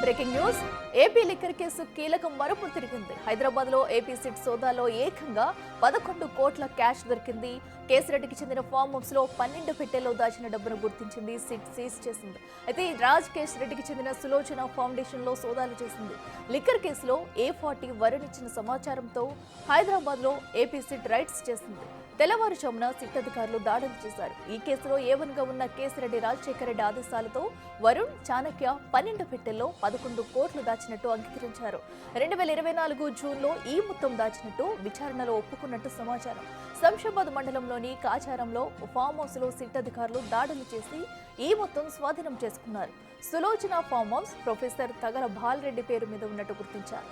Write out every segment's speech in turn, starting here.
Breaking news AP liquor case కీలక మలుపు తిరిగింది. హైదరాబాద్ లో ఏపీ సిట్ సోదాలో ఏకంగా 11 కోట్ల క్యాష్ దొరికింది. కేసిరెడ్డికి చెందిన ఫామ్ హౌస్ లో 12 పెట్టెల్లో దాచిన డబ్బును గుర్తించింది. సిట్ సీజ్ చేసింది. అయితే రాజ్ కేసిరెడ్డికి చెందిన సులోచన ఫౌండేషన్ లో సోదాలు చేసింది. లిక్కర్ కేసులో A40 వరుణ్ ఇచ్చిన సమాచారంతో హైదరాబాద్ లో ఏపీ సిట్ రైడ్స్ చేసింది. తెల్లవారుజామున సిట్ అధికారులు దాడులు చేశారు. ఈ కేసులో A1గా ఉన్న కేసిరెడ్డి రాజశేఖర రెడ్డి ఆదేశాలతో వరుణ్ చాణక్య 12 పెట్టెల్లో 11 కోట్లు దాచినట్టు అంగీకరించారు. 2024 జూన్లో ఈ మొత్తం దాచినట్టు విచారణలో ఒప్పుకున్నట్టు సమాచారం. శంషాబాద్ మండలంలోని కాచారంలో ఫామ్ హౌస్ లో సిట్ అధికారులు దాడులు చేసి ఈ మొత్తం స్వాధీనం చేసుకున్నారు. Sulochana farm house professor Tagala Bala Reddy పేరు మీద ఉన్నట్టు గుర్తించారు.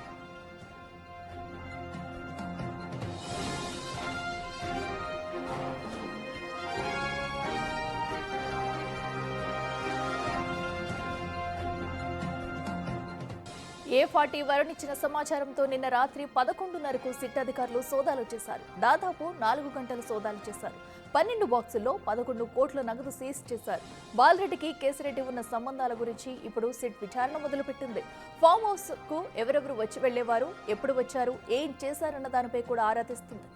A40 వరుణ్ ఇచ్చిన సమాచారంతో నిన్న రాత్రి 11:30కు సిట్ అధికారులు సోదాలు చేశారు. దాదాపు 4 గంటలు సోదాలు చేశారు. 12 బాక్సుల్లో 11 కోట్ల నగదు సీజ్ చేశారు. బాలరెడ్డికి కేసిరెడ్డి ఉన్న సంబంధాల గురించి ఇప్పుడు సిట్ విచారణ మొదలుపెట్టింది. ఫామ్ హౌస్ కు ఎవరెవరు వచ్చి వెళ్లేవారు, ఎప్పుడు వచ్చారు, ఏం చేశారన్న దానిపై కూడా ఆరా తీస్తుంది.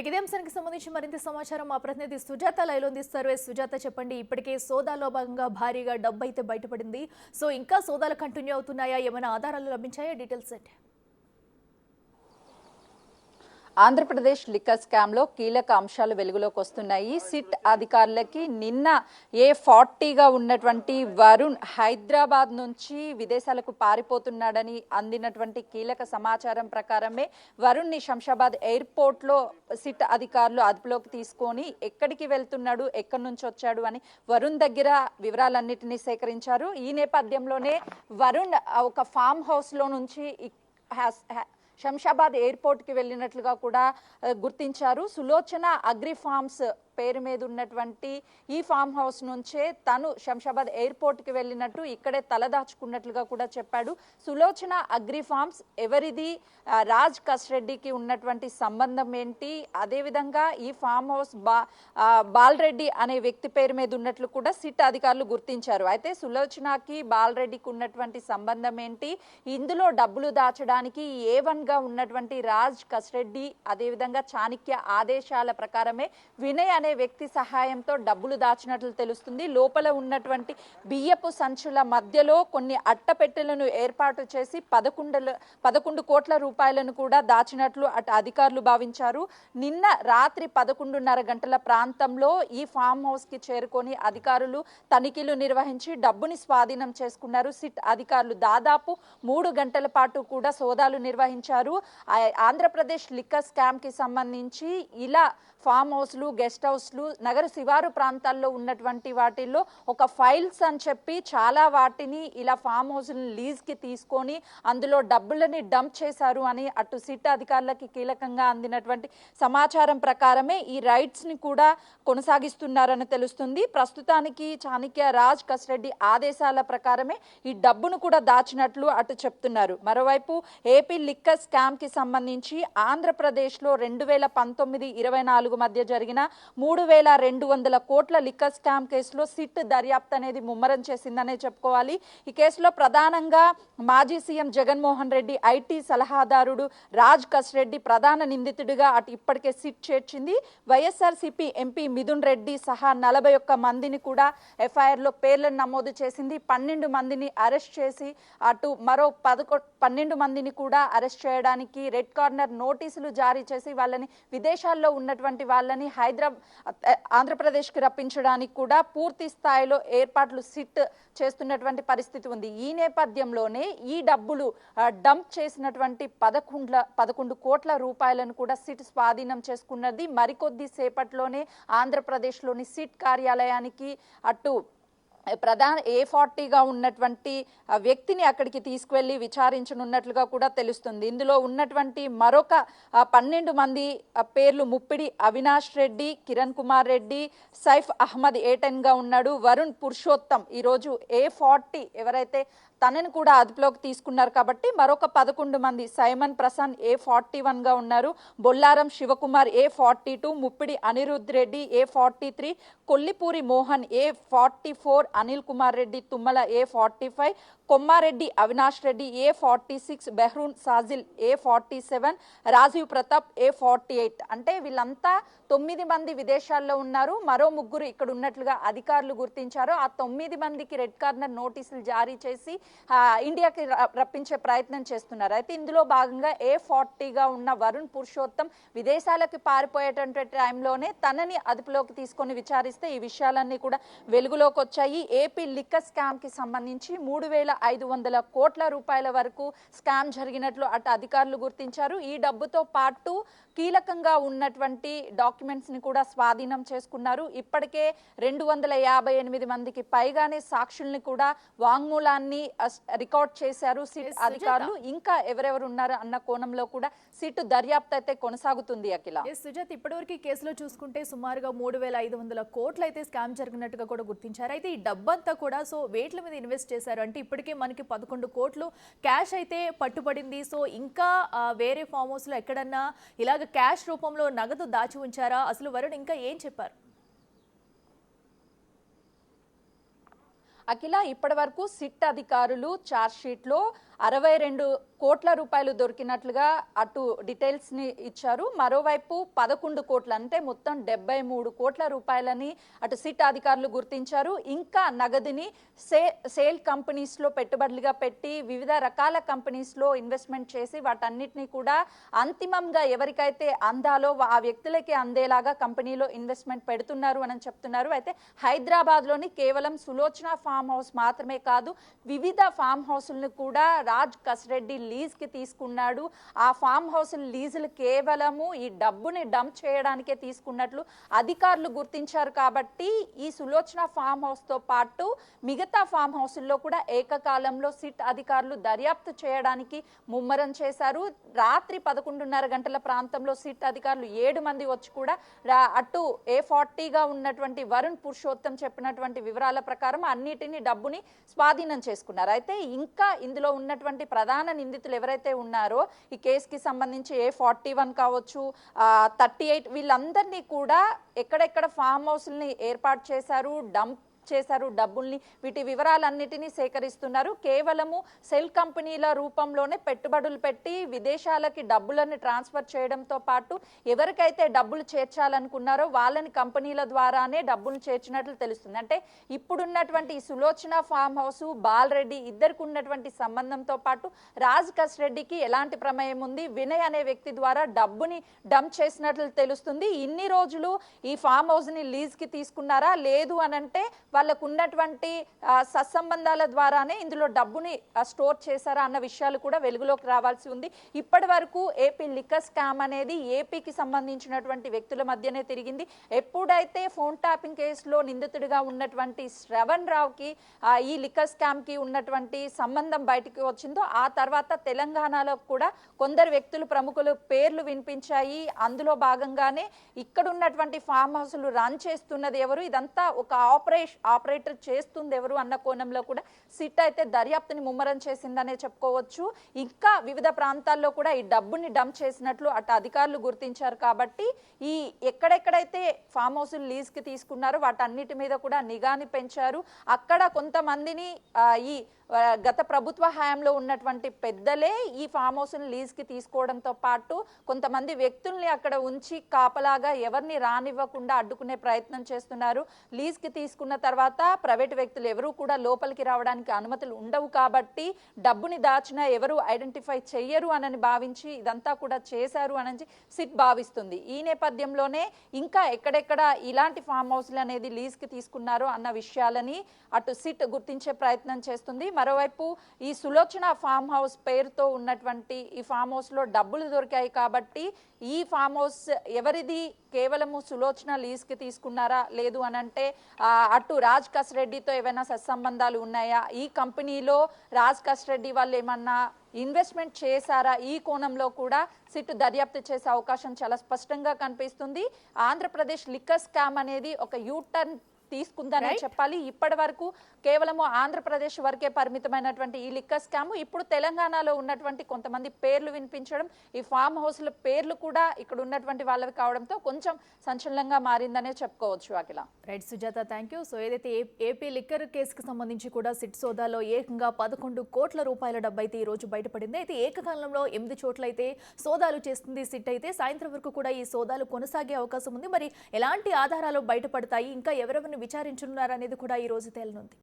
ఇదే అంశానికి సంబంధించి మరింత సమాచారం మా ప్రతినిధి సుజాత లైవ్ లో అందిస్తారు. సుజాత, చెప్పండి. ఇప్పటికే సోదాలో భాగంగా భారీగా డబ్బు అయితే బయటపడింది. సో ఇంకా సోదాలు కంటిన్యూ అవుతున్నాయా? ఏమైనా ఆధారాలు లభించాయా? డీటెయిల్స్ ఏంటి? ఆంధ్రప్రదేశ్ లిక్కర్ స్కామ్ లో కీలక అంశాలు వెలుగులోకి వస్తున్నాయి. సిట్ అధికారులకి నిన్న A40గా ఉన్నటువంటి వరుణ్ హైదరాబాద్ నుంచి విదేశాలకు పారిపోతున్నాడని అందినటువంటి కీలక సమాచారం ప్రకారమే వరుణ్ ని శంషాబాద్ ఎయిర్పోర్ట్ లో సిట్ అధికారులు అదుపులోకి తీసుకొని ఎక్కడికి వెళ్తున్నాడు, ఎక్కడి నుంచి వచ్చాడు అని వరుణ్ దగ్గర వివరాలన్నిటినీ సేకరించారు. ఈ నేపథ్యంలోనే వరుణ్ ఒక ఫామ్ హౌస్ లో నుంచి శంషాబాద్ ఎయిర్పోర్ట్కి వెళ్ళినట్లుగా కూడా గుర్తించారు. సులోచన అగ్రి ఫార్మ్స్ పేరు మీద ఉన్నటువంటి ఈ ఫామ్ హౌస్ నుంచే తను శంషాబాద్ ఎయిర్పోర్ట్కి వెళ్ళినట్టు ఇక్కడే తలదాచుకున్నట్లుగా కూడా చెప్పాడు. సులోచన అగ్రి ఫార్మ్స్ ఎవరిది, రాజ్ కసిరెడ్డికి ఉన్నటువంటి సంబంధం ఏంటి, అదేవిధంగా ఈ ఫామ్ హౌస్ బాలరెడ్డి అనే వ్యక్తి పేరు మీద ఉన్నట్లు కూడా సిట్ అధికారులు గుర్తించారు. అయితే సులోచనకి బాలరెడ్డికి ఉన్నటువంటి సంబంధం ఏంటి, ఇందులో డబ్బులు దాచడానికి A1గా ఉన్నటువంటి రాజ్ కసిరెడ్డి అదేవిధంగా చాణక్య ఆదేశాల ప్రకారమే వినయ్ అనే వ్యక్తి సహాయంతో డబ్బులు దాచినట్లు తెలుస్తుంది. లోపల ఉన్నటువంటి బియ్యపు సంచుల మధ్యలో కొన్ని అట్టపెట్టెలను ఏర్పాటు చేసి 11 కోట్ల రూపాయలను కూడా దాచినట్లు అధికారులు భావించారు. నిన్న రాత్రి 11:30 గంటల ప్రాంతంలో ఈ ఫామ్ హౌస్ కి చేరుకొని అధికారులు తనిఖీలు నిర్వహించి డబ్బుని స్వాధీనం చేసుకున్నారు. సిట్ అధికారులు దాదాపు 3 గంటల పాటు కూడా సోదాలు నిర్వహించారు. ఆంధ్రప్రదేశ్ లిక్కర్ స్కామ్ కి సంబంధించి ఇలా ఫామ్ హౌస్లు, గెస్ట్ హౌస్లు, నగర శివారు ప్రాంతాల్లో ఉన్నటువంటి వాటిల్లో ఒక ఫైల్స్ అని చెప్పి చాలా వాటిని ఇలా ఫామ్ హౌస్ని లీజ్కి తీసుకొని అందులో డబ్బులని డంప్ చేశారు అని అటు సిట్ అధికారులకి కీలకంగా అందినటువంటి సమాచారం ప్రకారమే ఈ రైడ్స్ని కూడా కొనసాగిస్తున్నారని తెలుస్తుంది. ప్రస్తుతానికి చాణక్య రాజ్ కసిరెడ్డి ఆదేశాల ప్రకారమే ఈ డబ్బును కూడా దాచినట్లు అటు చెప్తున్నారు. మరోవైపు ఏపీ లిక్కర్ స్కామ్కి సంబంధించి ఆంధ్రప్రదేశ్లో 2019-24 మధ్య జరిగిన 3,200 కోట్ల లిక్కర్ స్కామ్ కేసులో సిట్ దర్యాప్తు అనేది ముమ్మరం చేసిందనే చెప్పుకోవాలి. ఈ కేసులో ప్రధానంగా మాజీ సీఎం జగన్మోహన్ రెడ్డి ఐటీ సలహాదారుడు రాజ్ కసిరెడ్డి ప్రధాన నిందితుడిగా అటు ఇప్పటికే సిట్ చేర్చింది. వైఎస్ఆర్సీపీ ఎంపీ మిథున్ రెడ్డి సహా 41 మందిని కూడా ఎఫ్ఐఆర్లో పేర్లను నమోదు చేసింది. 12 మందిని అరెస్ట్ చేసి అటు మరో 12 మందిని కూడా అరెస్ట్ చేయడానికి రెడ్ కార్నర్ నోటీసులు జారీ చేసి వాళ్ళని విదేశాల్లో ఉన్నటువంటి వాళ్ళని ఆంధ్రప్రదేశ్కి రప్పించడానికి కూడా పూర్తి స్థాయిలో ఏర్పాట్లు సిట్ చేస్తున్నటువంటి పరిస్థితి ఉంది. ఈ నేపథ్యంలోనే ఈ డబ్బులు డంప్ చేసినటువంటి 11 కోట్ల రూపాయలను కూడా సిట్ స్వాధీనం చేసుకున్నది. మరికొద్ది సేపట్లోనే ఆంధ్రప్రదేశ్లోని సిట్ కార్యాలయానికి అటు ప్రధాన A40గా ఉన్నటువంటి వ్యక్తిని అక్కడికి తీసుకువెళ్లి విచారించనున్నట్లుగా కూడా తెలుస్తుంది. ఇందులో ఉన్నటువంటి మరొక 12 మంది పేర్లు ముప్పిడి అవినాష్ రెడ్డి, కిరణ్ కుమార్ రెడ్డి, సైఫ్ అహ్మద్ A10గా ఉన్నాడు, వరుణ్ పురుషోత్తం ఈరోజు A40 ఎవరైతే తనని కూడా అదుపులోకి తీసుకున్నారు కాబట్టి మరొక 11 మంది సైమన్ ప్రసాద్ A41 గా ఉన్నారు, Bollaram Shivakumar A42, Muppidi Anirudh Reddy A43, కొల్లిపూరి Mohan A44, Anil Kumar Reddy Tummala A45, Kommareddy Avinash Reddy A46, బెహ్రూన్ Sajil A47, Rajiv Pratap A48. అంటే వీళ్ళంతా 9 మంది విదేశాల్లో ఉన్నారు, మరో 3 ఇక్కడ ఉన్నట్లుగా అధికారులు గుర్తించారు. ఆ 9 మందికి రెడ్ కార్నర్ నోటీసులు జారీ చేసి ఇండియాకి రప్పించే ప్రయత్నం చేస్తున్నారు. అయితే ఇందులో భాగంగా A40గా ఉన్న వరుణ్ పురుషోత్తం విదేశాలకు పారిపోయేటువంటి టైంలోనే తనని అదుపులోకి తీసుకొని విచారిస్తే ఈ విషయాలన్నీ కూడా వెలుగులోకి వచ్చాయి. ఏపీ లిక్కర్ స్కామ్ కి సంబంధించి 3,500 కోట్ల రూపాయల వరకు స్కామ్ జరిగినట్లు అటు అధికారులు గుర్తించారు. ఈ డబ్బుతో పాటు కీలకంగా ఉన్నటువంటి డాక్యుమెంట్స్ ని కూడా స్వాధీనం చేసుకున్నారు. ఇప్పటికే 258 మందికి పైగానే సాక్షుల్ని కూడా వాంగ్మూలాన్ని రికార్డ్ చేశారు సిట్ అధికారులు. ఇంకా ఎవరెవరు ఉన్నారు అన్న కోణంలో కూడా సిట్ దర్యాప్తు అయితే కొనసాగుతుంది. అఖిల సుజాత్, ఇప్పటివరకు ఈ కేసులో చూసుకుంటే సుమారుగా 3,500 కోట్లు అయితే స్కామ్ జరిగినట్టుగా కూడా గుర్తించారు. అయితే ఈ డబ్బంతా కూడా సో వేట్ల మీద ఇన్వెస్ట్ చేశారు. అంటే ఇప్పటికే మనకి 11 కోట్లు క్యాష్ అయితే పట్టుబడింది. సో ఇంకా వేరే ఫామ్ హౌస్ లో ఎక్కడన్నా ఇలాగ క్యాష్ రూపంలో నగదు దాచి ఉంచారా? అసలు వరుణ్ ఇంకా ఏం చెప్పారు? అఖిల, ఇప్పటి వరకు సిట్ అధికారులు ఛార్జ్ షీట్ లో 62 కోట్ల రూపాయలు దొరికినట్లుగా అటు డీటెయిల్స్ ని ఇచ్చారు. మరోవైపు 11 కోట్ల అంటే మొత్తం 73 కోట్ల రూపాయలని అటు సిట్ అధికారులు గుర్తించారు. ఇంకా నగదుని సేల్ కంపెనీస్ లో పెట్టుబడులుగా పెట్టి వివిధ రకాల కంపెనీస్ లో ఇన్వెస్ట్మెంట్ చేసి వాటన్నిటిని కూడా అంతిమంగా ఎవరికైతే అందాలో ఆ వ్యక్తులకి అందేలాగా కంపెనీలో ఇన్వెస్ట్మెంట్ పెడుతున్నారు అని చెప్తున్నారు. అయితే హైదరాబాద్ లోని కేవలం సులోచన ఫామ్ హౌస్ మాత్రమే కాదు, వివిధ ఫామ్ హౌస్లను కూడా రాజ్ కస్రెడ్డి లీజ్ కి తీసుకున్నాడు. ఆ ఫామ్ హౌస్ లీజులు కేవలము ఈ డబ్బుని డంప్ చేయడానికే తీసుకున్నట్లు అధికారులు గుర్తించారు. కాబట్టి ఈ సులోచన ఫామ్ హౌస్ తో పాటు మిగతా ఫామ్ హౌస్ల్లో కూడా ఏకకాలంలో సిట్ అధికారులు దర్యాప్తు చేయడానికి ముమ్మరం చేశారు. రాత్రి 11:30 గంటల ప్రాంతంలో సిట్ అధికారులు 7 మంది వచ్చి కూడా అటు A40గా ఉన్నటువంటి వరుణ్ పురుషోత్తం చెప్పినటువంటి వివరాల ప్రకారం అన్నిటినీ డబ్బుని స్వాధీనం చేసుకున్నారు. అయితే ఇంకా ఇందులో ఉన్నటువంటి ప్రధాన నిందితులు ఎవరైతే ఉన్నారో ఈ కేసుకి సంబంధించి A41 కావచ్చు, 38 వీళ్ళందరినీ కూడా ఎక్కడెక్కడ ఫామ్ హౌస్ని ఏర్పాటు చేశారు, డంప్ చేశారు డబ్బుల్ని, వీటి వివరాలన్నిటినీ సేకరిస్తున్నారు. కేవలము సెల్ కంపెనీల రూపంలోనే పెట్టుబడులు పెట్టి విదేశాలకి డబ్బులను ట్రాన్స్ఫర్ చేయడంతో పాటు ఎవరికైతే డబ్బులు చేర్చాలనుకున్నారో వాళ్ళని కంపెనీల ద్వారానే డబ్బులు చేర్చినట్లు తెలుస్తుంది. అంటే ఇప్పుడున్నటువంటి ఈ సులోచన ఫామ్ హౌస్, బాలరెడ్డి ఇద్దరికి ఉన్నటువంటి సంబంధంతో పాటు రాజ్ కస్రెడ్డికి ఎలాంటి ప్రమేయం ఉంది, వినయ్ అనే వ్యక్తి ద్వారా డబ్బుని డంప్ చేసినట్లు తెలుస్తుంది. ఇన్ని రోజులు ఈ ఫామ్ హౌస్ ని లీజ్ కి తీసుకున్నారా, లేదు అనంటే వాళ్ళకు ఉన్నటువంటి సత్సంబంధాల ద్వారానే ఇందులో డబ్బుని స్టోర్ చేశారా అన్న విషయాలు కూడా వెలుగులోకి రావాల్సి ఉంది. ఇప్పటి వరకు ఏపీ లిక్కర్ స్కామ్ అనేది ఏపీకి సంబంధించినటువంటి వ్యక్తుల మధ్యనే తిరిగింది. ఎప్పుడైతే ఫోన్ ట్యాపింగ్ కేసులో నిందితుడిగా ఉన్నటువంటి శ్రవణ్ రావుకి ఈ లిక్కర్ స్కామ్ కి ఉన్నటువంటి సంబంధం బయటికి వచ్చిందో ఆ తర్వాత తెలంగాణలో కూడా కొందరు వ్యక్తులు ప్రముఖులు పేర్లు వినిపించాయి. అందులో భాగంగానే ఇక్కడ ఉన్నటువంటి ఫామ్ హౌస్లు రన్ చేస్తున్నది ఎవరు, ఇదంతా ఒక ఆపరేటర్ చేస్తుంది ఎవరు అన్న కోణంలో కూడా సిట్ అయితే దర్యాప్తుని ముమ్మరం చేసిందనే చెప్పుకోవచ్చు. ఇంకా వివిధ ప్రాంతాల్లో కూడా ఈ డబ్బుని డంప్ చేసినట్లు అటు అధికారులు గుర్తించారు. కాబట్టి ఈ ఎక్కడెక్కడైతే ఫామ్ హౌస్ లీజ్ కి తీసుకున్నారో వాటన్నిటి మీద కూడా నిఘాని పెంచారు. అక్కడ కొంతమందిని ఈ గత ప్రభుత్వ హయాంలో ఉన్నటువంటి పెద్దలే ఈ ఫామ్ హౌస్ లీజ్ కి తీసుకోవడంతో పాటు కొంతమంది వ్యక్తుల్ని అక్కడ ఉంచి కాపలాగా ఎవరిని రానివ్వకుండా అడ్డుకునే ప్రయత్నం చేస్తున్నారు. లీజ్ కి తీసుకున్న తర్వాత ప్రైవేట్ వ్యక్తులు ఎవరు కూడా లోపలికి రావడానికి అనుమతులు ఉండవు. కాబట్టి డబ్బుని దాచినా ఎవరు ఐడెంటిఫై చెయ్యరు అని భావించి ఇదంతా కూడా చేశారు అని సిట్ భావిస్తుంది. ఈ నేపథ్యంలోనే ఇంకా ఎక్కడెక్కడ ఇలాంటి ఫామ్ హౌస్లు అనేది లీజ్ కి తీసుకున్నారో అన్న విషయాలని అటు సిట్ గుర్తించే ప్రయత్నం చేస్తుంది. మరోవైపు ఈ సులోచన ఫామ్ హౌస్ పేరుతో ఉన్నటువంటి ఈ ఫామ్ హౌస్ లో డబ్బులు దొరికాయి కాబట్టి ఈ ఫామ్ హౌస్ ఎవరిది, కేవలము సులోచన లీజ్ కి తీసుకున్నారా, లేదు అనంటే అటు రాజ్ కస్రెడ్డితో ఏమైనా సత్సంబంధాలు ఉన్నాయా, ఈ కంపెనీలో రాజ్ కస్రెడ్డి వాళ్ళు ఏమన్నా ఇన్వెస్ట్మెంట్ చేశారా, ఈ కోణంలో కూడా సిట్ దర్యాప్తు చేసే అవకాశం చాలా స్పష్టంగా కనిపిస్తుంది. ఆంధ్రప్రదేశ్ లిక్కర్ స్కామ్ అనేది ఒక యూటర్న్ తీసుకుందనే చెప్పాలి. ఇప్పటి వరకు కేవలము ఆంధ్రప్రదేశ్ వరకే పరిమితమైనటువంటి ఈ లిక్కర్ స్కామ్ ఇప్పుడు తెలంగాణలో ఉన్నటువంటి కొంతమంది పేర్లు వినిపించడం, ఈ ఫామ్ హౌస్ల పేర్లు కూడా ఇక్కడ ఉన్నటువంటి వాళ్ళవి కావడంతో కొంచెం సంచలనంగా మారిందనే చెప్పుకోవచ్చు. Akhila. Right Sujatha, thank you. So ఏదైతే ఏపీ లిక్కర్ కేసుకు సంబంధించి కూడా సిట్ సోదాలో ఏకంగా 11 కోట్ల రూపాయల డబ్బు అయితే ఈ రోజు బయటపడింది. అయితే ఏకకాలంలో 8 చోట్ల అయితే సోదాలు చేస్తుంది సిట్. అయితే సాయంత్రం వరకు కూడా ఈ సోదాలు కొనసాగే అవకాశం ఉంది. మరి ఎలాంటి ఆధారాలు బయటపడతాయి, ఇంకా ఎవరెవరిని విచారించున్నారనేది కూడా ఈ రోజు తేలనుంది.